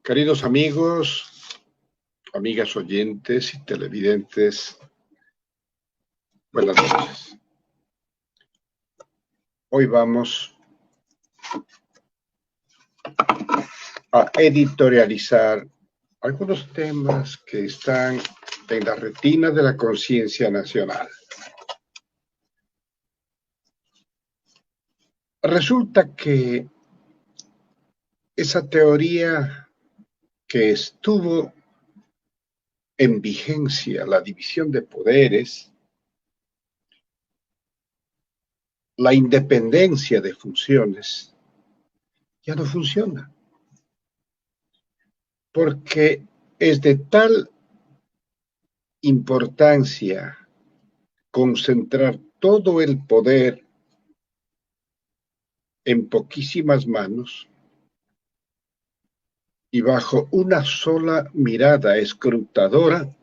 Queridos amigos, amigas oyentes y televidentes, buenas noches. Hoy vamos a editorializar algunos temas que están en la retina de la conciencia nacional. Resulta que esa teoría que estuvo en vigencia, la división de poderes, la independencia de funciones, ya no funciona. Porque es de tal importancia concentrar todo el poder en poquísimas manos y bajo una sola mirada escrutadora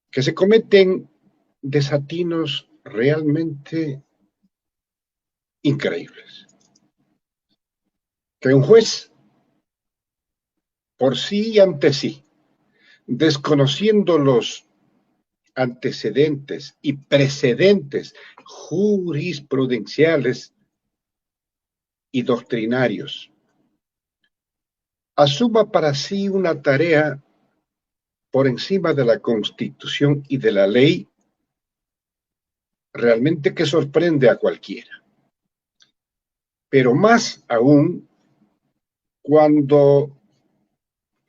que se cometen desatinos realmente increíbles. Que un juez, por sí y ante sí, desconociendo los antecedentes y precedentes jurisprudenciales y doctrinarios, asuma para sí una tarea por encima de la Constitución y de la ley, realmente que sorprende a cualquiera. Pero más aún cuando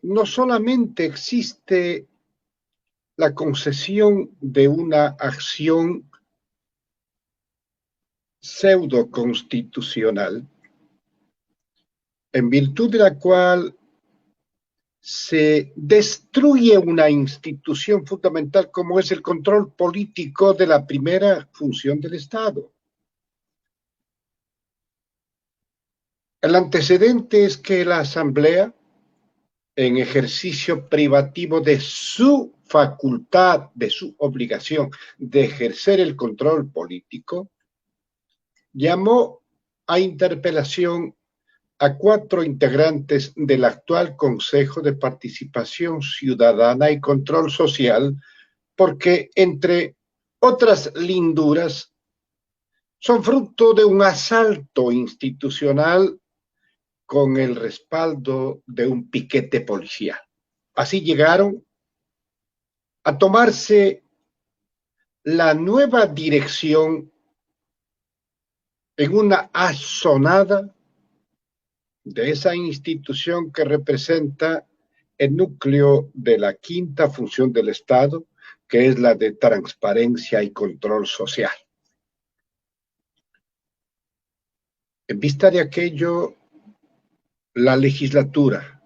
no solamente existe la concesión de una acción pseudo constitucional, en virtud de la cual se destruye una institución fundamental como es el control político de la primera función del Estado. El antecedente es que la Asamblea, en ejercicio privativo de su facultad, de su obligación de ejercer el control político, llamó a interpelación a 4 integrantes del actual Consejo de Participación Ciudadana y Control Social, porque, entre otras linduras, son fruto de un asalto institucional con el respaldo de un piquete policial. Así llegaron a tomarse la nueva dirección en una asonada de esa institución que representa el núcleo de la quinta función del Estado, que es la de transparencia y control social. En vista de aquello, la legislatura,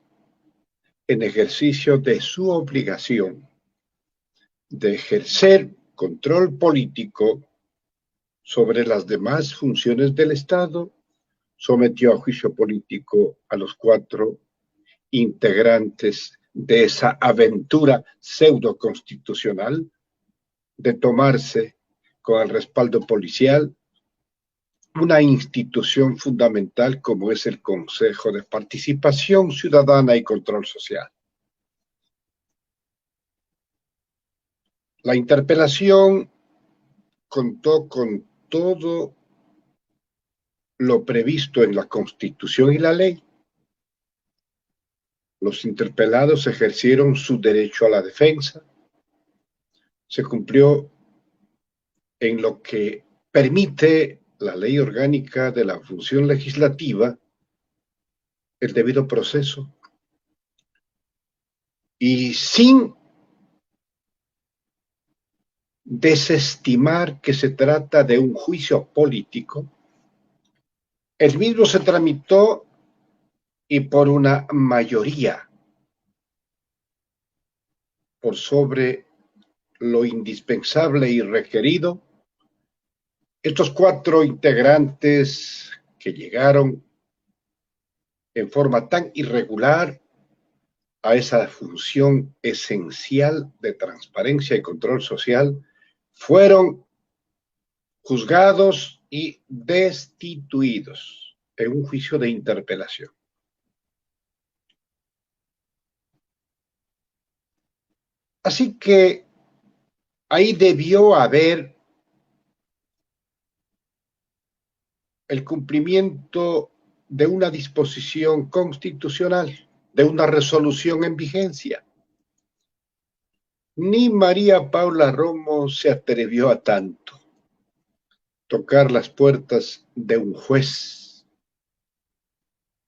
en ejercicio de su obligación de ejercer control político sobre las demás funciones del Estado, sometió a juicio político a los 4 integrantes de esa aventura pseudo constitucional de tomarse con el respaldo policial una institución fundamental como es el Consejo de Participación Ciudadana y Control Social. La interpelación contó con todo lo previsto en la Constitución y la ley. Los interpelados ejercieron su derecho a la defensa. Se cumplió en lo que permite la ley orgánica de la función legislativa el debido proceso. Y sin desestimar que se trata de un juicio político, el mismo se tramitó y por una mayoría por sobre lo indispensable y requerido, estos 4 integrantes que llegaron en forma tan irregular a esa función esencial de transparencia y control social, fueron juzgados y destituidos en un juicio de interpelación. Así que ahí debió haber el cumplimiento de una disposición constitucional, de una resolución en vigencia. Ni María Paula Romo se atrevió a tanto, tocar las puertas de un juez,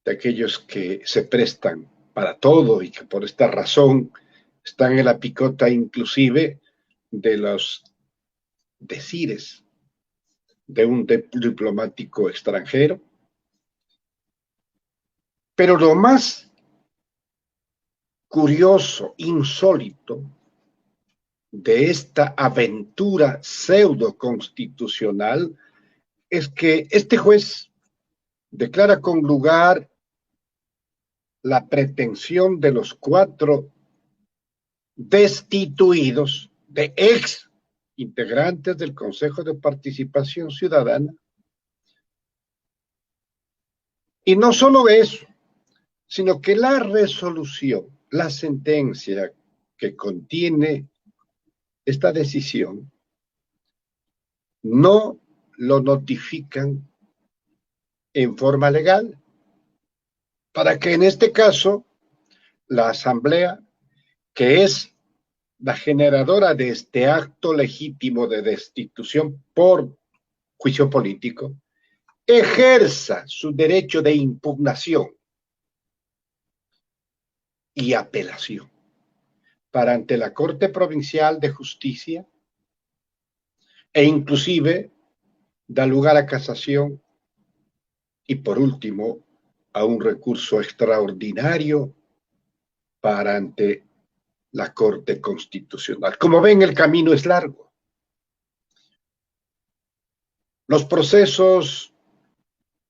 de aquellos que se prestan para todo y que por esta razón están en la picota inclusive de los decires de un diplomático extranjero. Pero lo más curioso, insólito, de esta aventura pseudo constitucional es que este juez declara con lugar la pretensión de los 4 destituidos de ex integrantes del Consejo de Participación Ciudadana. Y no solo eso, sino que la resolución, la sentencia que contiene esta decisión, no lo notifican en forma legal, para que en este caso la Asamblea, que es la generadora de este acto legítimo de destitución por juicio político, ejerza su derecho de impugnación y apelación para ante la Corte Provincial de Justicia e inclusive da lugar a casación y por último a un recurso extraordinario para ante la Corte Constitucional. Como ven, el camino es largo. Los procesos,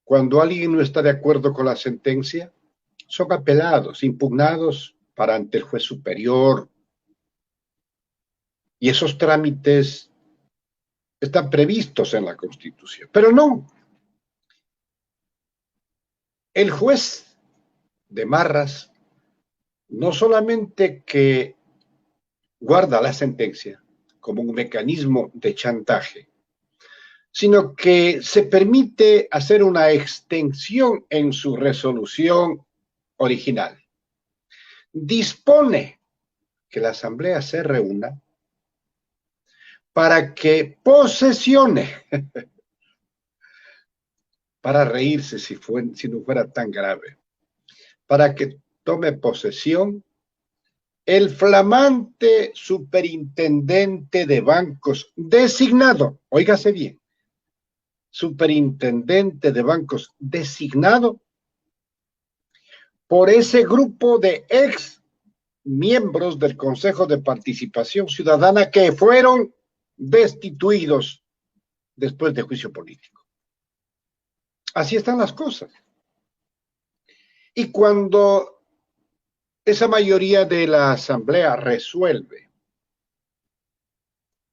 cuando alguien no está de acuerdo con la sentencia, son apelados, impugnados para ante el juez superior. Y esos trámites están previstos en la Constitución. Pero no. El juez de Marras no solamente que guarda la sentencia como un mecanismo de chantaje, sino que se permite hacer una extensión en su resolución original. Dispone que la Asamblea se reúna para que posesione, para reírse si no fuera tan grave, para que tome posesión el flamante superintendente de bancos designado, óigase bien, superintendente de bancos designado por ese grupo de ex miembros del Consejo de Participación Ciudadana que fueron destituidos después de juicio político. Así están las cosas. Y cuando esa mayoría de la Asamblea resuelve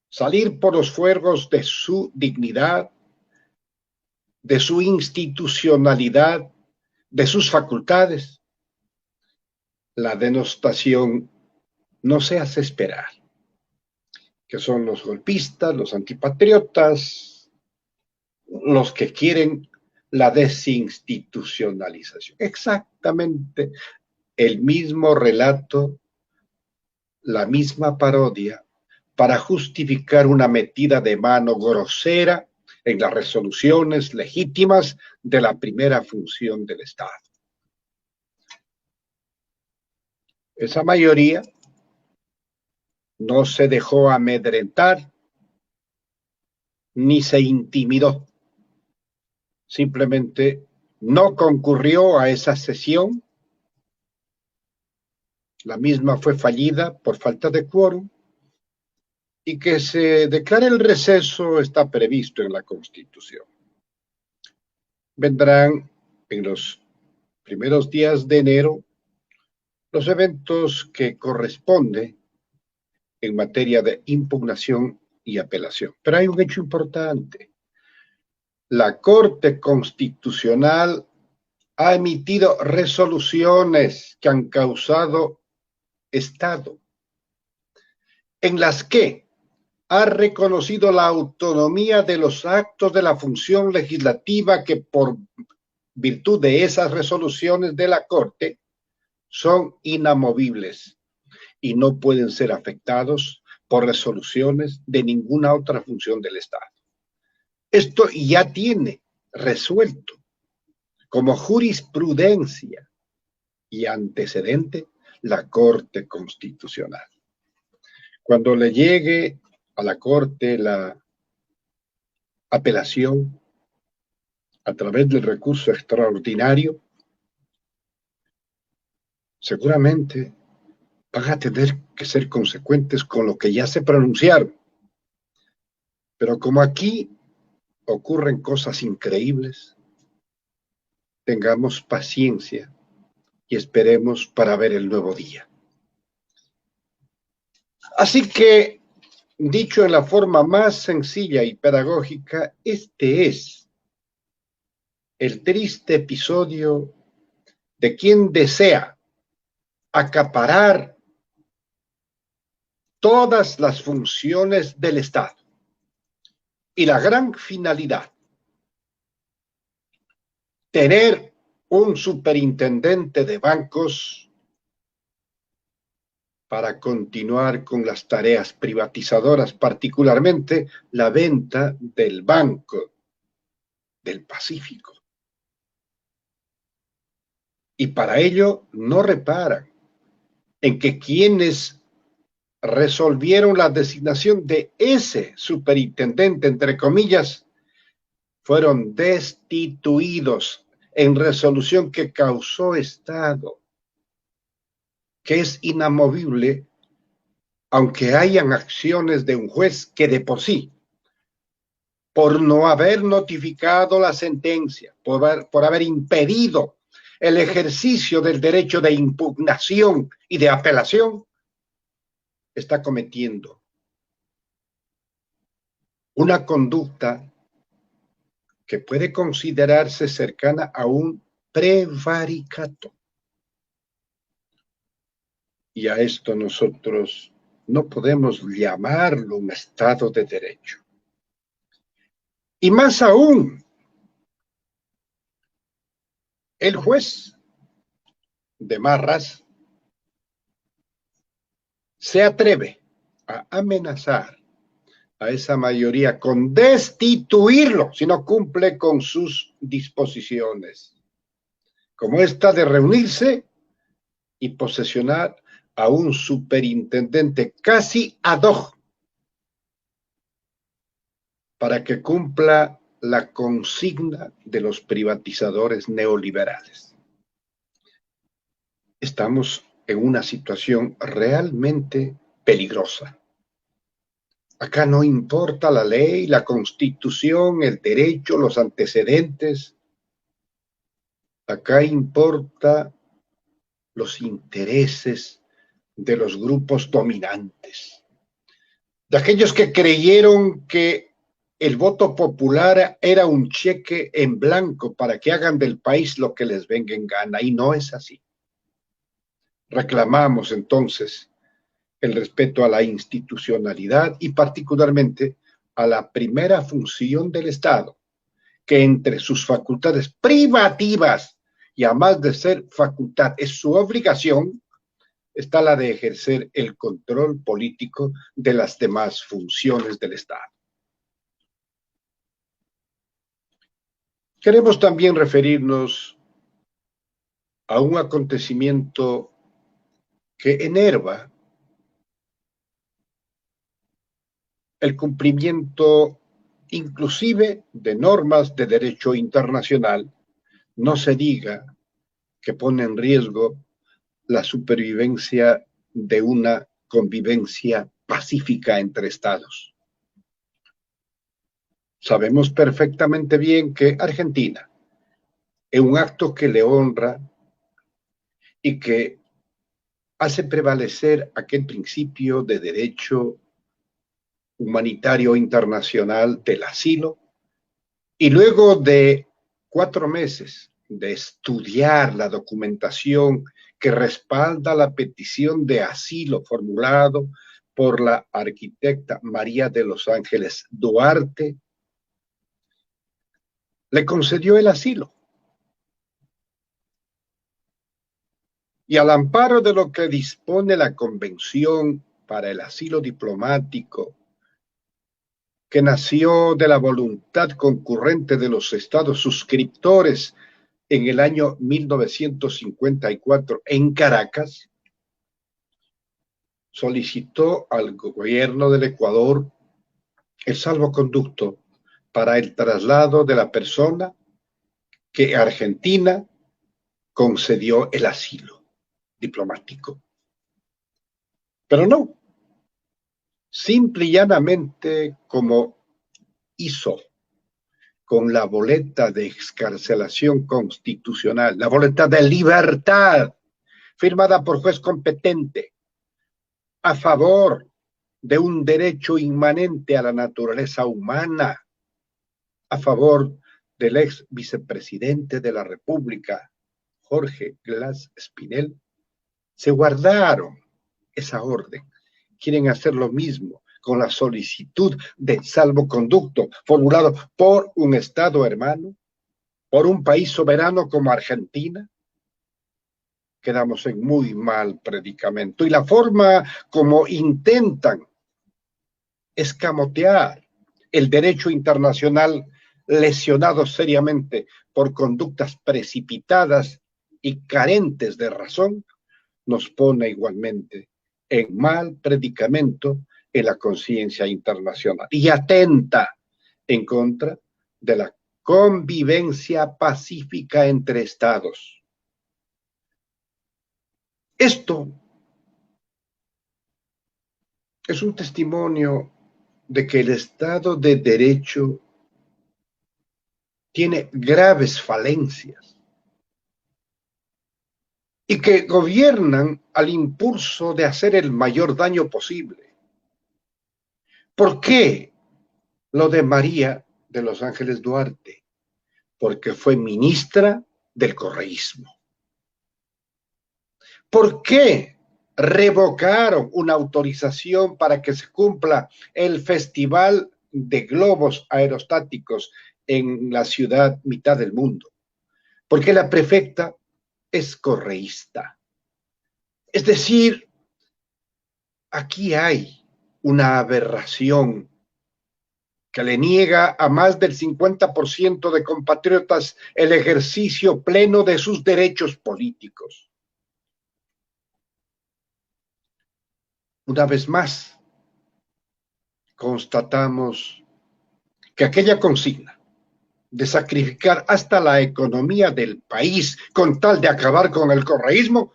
salir por los fuegos de su dignidad, de su institucionalidad, de sus facultades, la denostación no se hace esperar, que son los golpistas, los antipatriotas, los que quieren la desinstitucionalización. Exactamente el mismo relato, la misma parodia, para justificar una metida de mano grosera en las resoluciones legítimas de la primera función del Estado. Esa mayoría no se dejó amedrentar ni se intimidó. Simplemente no concurrió a esa sesión. La misma fue fallida por falta de quórum y que se declare el receso está previsto en la Constitución. Vendrán en los primeros días de enero los eventos que corresponden en materia de impugnación y apelación. Pero hay un hecho importante. La Corte Constitucional ha emitido resoluciones que han causado estado. en las que ha reconocido la autonomía de los actos de la función legislativa que por virtud de esas resoluciones de la Corte son inamovibles y no pueden ser afectados por resoluciones de ninguna otra función del Estado. Esto ya tiene resuelto como jurisprudencia y antecedente la Corte Constitucional. Cuando le llegue a la Corte la apelación a través del recurso extraordinario, seguramente van a tener que ser consecuentes con lo que ya se pronunciaron. Pero como aquí ocurren cosas increíbles, tengamos paciencia y esperemos para ver el nuevo día. Así que, dicho en la forma más sencilla y pedagógica, este es el triste episodio de quien desea acaparar todas las funciones del Estado y la gran finalidad, tener un superintendente de bancos para continuar con las tareas privatizadoras, particularmente la venta del Banco del Pacífico. Y para ello no reparan en que quienes resolvieron la designación de ese superintendente, entre comillas, fueron destituidos en resolución que causó Estado, que es inamovible, aunque hayan acciones de un juez que de por sí, por no haber notificado la sentencia, por haber impedido el ejercicio del derecho de impugnación y de apelación, está cometiendo una conducta que puede considerarse cercana a un prevaricato. Y a esto nosotros no podemos llamarlo un Estado de Derecho. Y más aún, el juez de Marras se atreve a amenazar a esa mayoría con destituirlo si no cumple con sus disposiciones, como esta de reunirse y posesionar a un superintendente casi ad hoc para que cumpla la consigna de los privatizadores neoliberales. Estamos en una situación realmente peligrosa. Acá no importa la ley, la constitución, el derecho, los antecedentes. Acá importa los intereses de los grupos dominantes, de aquellos que creyeron que el voto popular era un cheque en blanco para que hagan del país lo que les venga en gana, y no es así. Reclamamos entonces el respeto a la institucionalidad y particularmente a la primera función del Estado, que entre sus facultades privativas y además de ser facultad, es su obligación, está la de ejercer el control político de las demás funciones del Estado. Queremos también referirnos a un acontecimiento que enerva el cumplimiento inclusive de normas de derecho internacional, no se diga que pone en riesgo la supervivencia de una convivencia pacífica entre estados. Sabemos perfectamente bien que Argentina, en un acto que le honra y que hace prevalecer aquel principio de derecho humanitario internacional del asilo, y luego de 4 meses de estudiar la documentación que respalda la petición de asilo formulado por la arquitecta María de los Ángeles Duarte, le concedió el asilo. Y al amparo de lo que dispone la Convención para el Asilo Diplomático, que nació de la voluntad concurrente de los estados suscriptores en el año 1954 en Caracas, solicitó al gobierno del Ecuador el salvoconducto para el traslado de la persona que Argentina concedió el asilo diplomático. Pero no, simple y llanamente como hizo con la boleta de excarcelación constitucional, la boleta de libertad, firmada por juez competente, a favor de un derecho inmanente a la naturaleza humana, a favor del ex vicepresidente de la República, Jorge Glass Espinel, se guardaron esa orden. Quieren hacer lo mismo con la solicitud de salvoconducto formulado por un Estado hermano, por un país soberano como Argentina. Quedamos en muy mal predicamento. Y la forma como intentan escamotear el derecho internacional lesionado seriamente por conductas precipitadas y carentes de razón, nos pone igualmente en mal predicamento en la conciencia internacional y atenta en contra de la convivencia pacífica entre estados. Esto es un testimonio de que el Estado de Derecho tiene graves falencias y que gobiernan al impulso de hacer el mayor daño posible. ¿Por qué lo de María de los Ángeles Duarte? Porque fue ministra del correísmo. ¿Por qué revocaron una autorización para que se cumpla el Festival de Globos Aerostáticos en la ciudad mitad del mundo? Porque la prefecta es correísta. Es decir, aquí hay una aberración que le niega a más del 50% de compatriotas el ejercicio pleno de sus derechos políticos. Una vez más, constatamos que aquella consigna de sacrificar hasta la economía del país con tal de acabar con el correísmo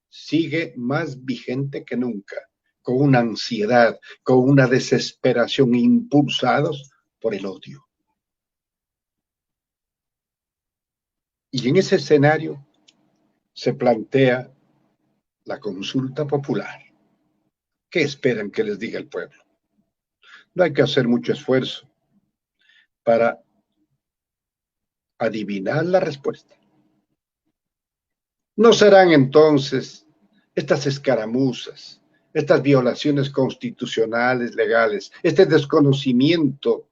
sigue más vigente que nunca, con una ansiedad, con una desesperación impulsados por el odio. Y en ese escenario se plantea la consulta popular. ¿Qué esperan que les diga el pueblo? No hay que hacer mucho esfuerzo para adivinar la respuesta. No serán entonces estas escaramuzas, estas violaciones constitucionales, legales, este desconocimiento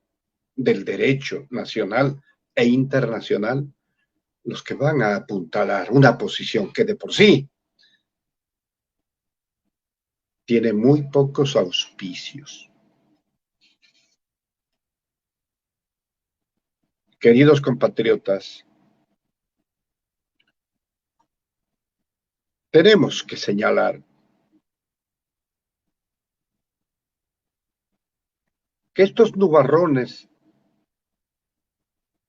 del derecho nacional e internacional, los que van a apuntalar una posición que de por sí tiene muy pocos auspicios. Queridos compatriotas, tenemos que señalar que estos nubarrones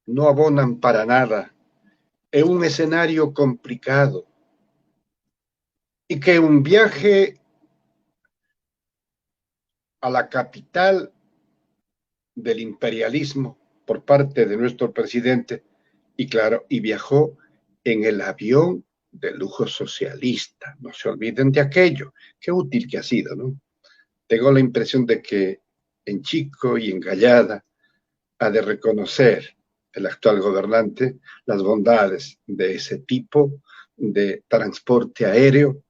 no abonan para nada en un escenario complicado y que un viaje a la capital del imperialismo por parte de nuestro presidente y claro, y viajó en el avión de lujo socialista. No se olviden de aquello. Qué útil que ha sido, ¿no? Tengo la impresión de que en Chico y en Gallada ha de reconocer el actual gobernante las bondades de ese tipo de transporte aéreo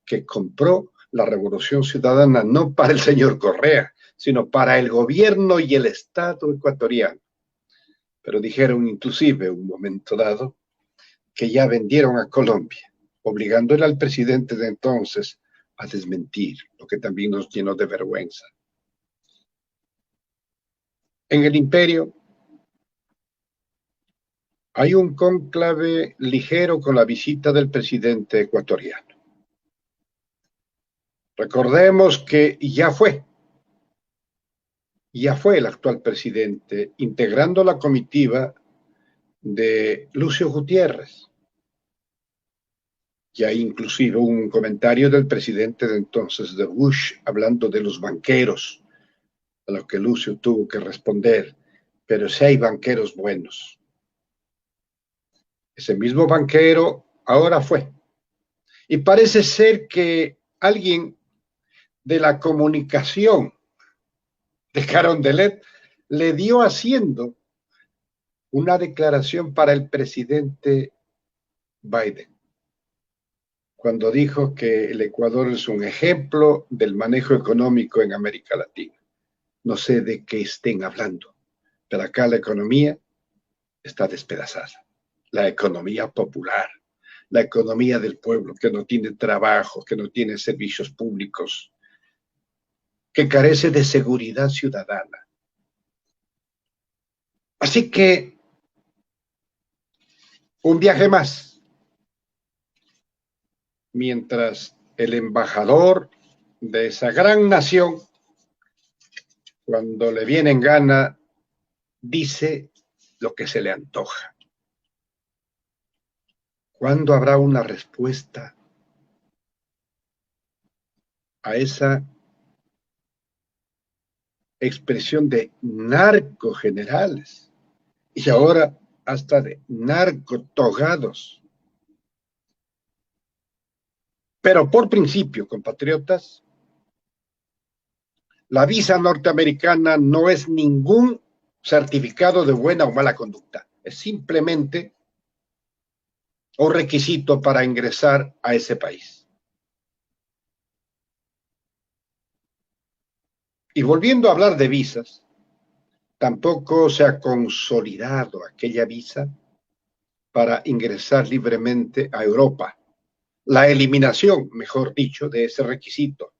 que compró la Revolución Ciudadana no para el señor Correa, sino para el gobierno y el Estado ecuatoriano. Pero dijeron inclusive en un momento dado que ya vendieron a Colombia, obligándole al presidente de entonces a desmentir, lo que también nos llenó de vergüenza. En el imperio hay un cónclave ligero con la visita del presidente ecuatoriano. Recordemos que ya fue el actual presidente integrando la comitiva de Lucio Gutiérrez. Ya inclusive un comentario del presidente de entonces de Bush hablando de los banqueros, a lo que Lucio tuvo que responder, pero si hay banqueros buenos. Ese mismo banquero ahora fue. Y parece ser que alguien de la comunicación de Carondelet le dio haciendo una declaración para el presidente Biden, cuando dijo que el Ecuador es un ejemplo del manejo económico en América Latina. No sé de qué estén hablando, pero acá la economía está despedazada. La economía popular, la economía del pueblo que no tiene trabajo, que no tiene servicios públicos, que carece de seguridad ciudadana. Así que un viaje más, mientras el embajador de esa gran nación, cuando le viene en gana, dice lo que se le antoja. ¿Cuándo habrá una respuesta a esa expresión de narcogenerales y ahora hasta de narcotogados? Pero por principio, compatriotas, la visa norteamericana no es ningún certificado de buena o mala conducta, es simplemente un requisito para ingresar a ese país. Y volviendo a hablar de visas, tampoco se ha consolidado aquella visa para ingresar libremente a Europa. La eliminación, mejor dicho, de ese requisito,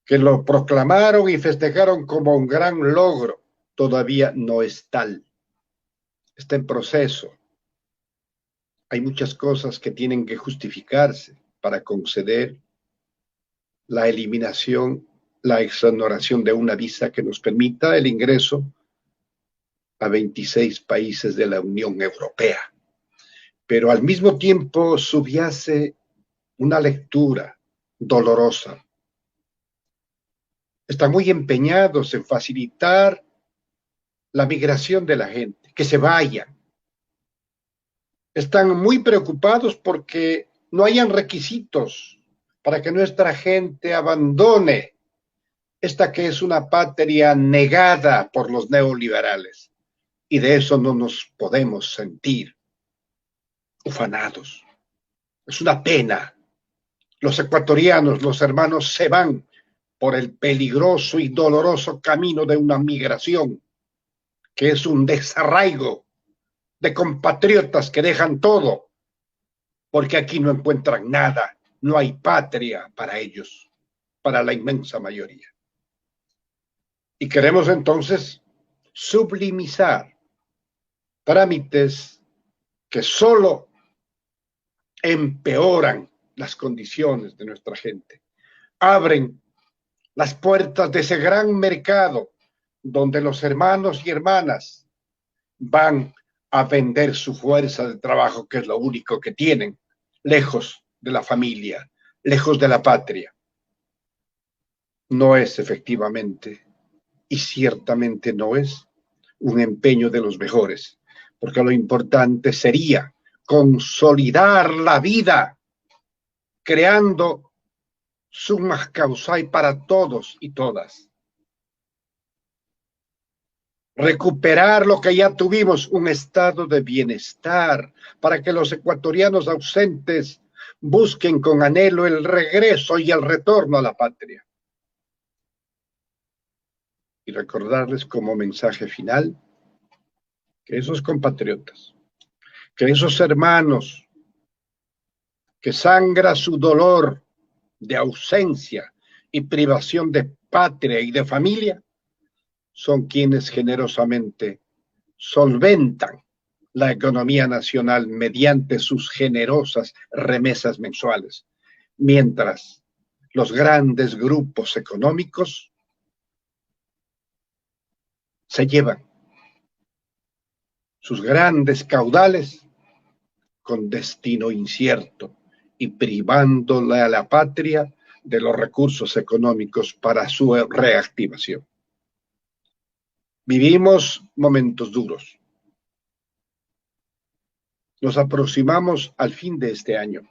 que lo proclamaron y festejaron como un gran logro, todavía no es tal. Está en proceso. Hay muchas cosas que tienen que justificarse para conceder la eliminación, la exoneración de una visa que nos permita el ingreso a 26 países de la Unión Europea. Pero al mismo tiempo subyace una lectura dolorosa. Están muy empeñados en facilitar la migración de la gente, que se vayan. Están muy preocupados porque no hayan requisitos para que nuestra gente abandone esta que es una patria negada por los neoliberales. Y de eso no nos podemos sentir ufanados. Es una pena. Los ecuatorianos, los hermanos, se van por el peligroso y doloroso camino de una migración, que es un desarraigo de compatriotas que dejan todo, porque aquí no encuentran nada, no hay patria para ellos, para la inmensa mayoría. Y queremos entonces sublimizar trámites que solo empeoran las condiciones de nuestra gente, abren las puertas de ese gran mercado donde los hermanos y hermanas van a vender su fuerza de trabajo, que es lo único que tienen, lejos de la familia, lejos de la patria. No es efectivamente, y ciertamente no es, un empeño de los mejores, porque lo importante sería consolidar la vida, creando summa causae para todos y todas. Recuperar lo que ya tuvimos, un estado de bienestar, para que los ecuatorianos ausentes busquen con anhelo el regreso y el retorno a la patria. Y recordarles como mensaje final que esos compatriotas, que esos hermanos que sangra su dolor de ausencia y privación de patria y de familia, son quienes generosamente solventan la economía nacional mediante sus generosas remesas mensuales, mientras los grandes grupos económicos se llevan sus grandes caudales con destino incierto y privándole a la patria de los recursos económicos para su reactivación. Vivimos momentos duros. Nos aproximamos al fin de este año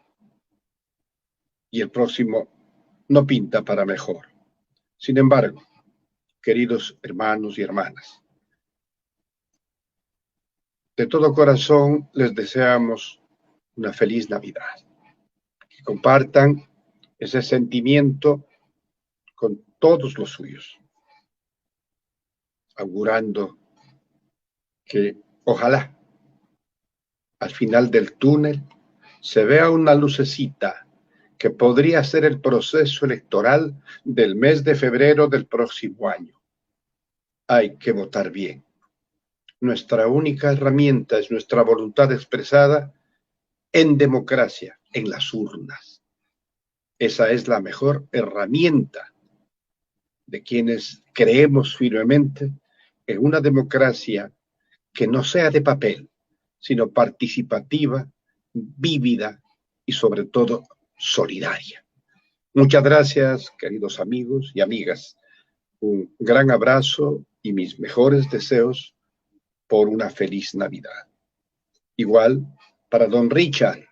y el próximo no pinta para mejor. Sin embargo, queridos hermanos y hermanas, de todo corazón les deseamos una feliz Navidad. Que compartan ese sentimiento con todos los suyos, augurando que ojalá al final del túnel se vea una lucecita que podría ser el proceso electoral del mes de febrero del próximo año. Hay que votar bien. Nuestra única herramienta es nuestra voluntad expresada en democracia, en las urnas. Esa es la mejor herramienta de quienes creemos firmemente en una democracia que no sea de papel, sino participativa, vívida y sobre todo solidaria. Muchas gracias, queridos amigos y amigas. Un gran abrazo y mis mejores deseos por una feliz Navidad. Igual para don Richard,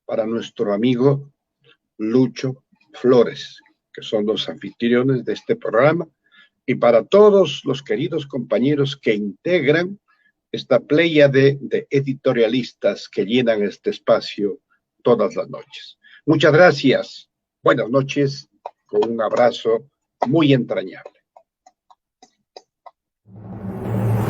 para nuestro amigo Lucho Flores, que son los anfitriones de este programa, y para todos los queridos compañeros que integran esta pléyade de editorialistas que llenan este espacio todas las noches. Muchas gracias. Buenas noches, con un abrazo muy entrañable.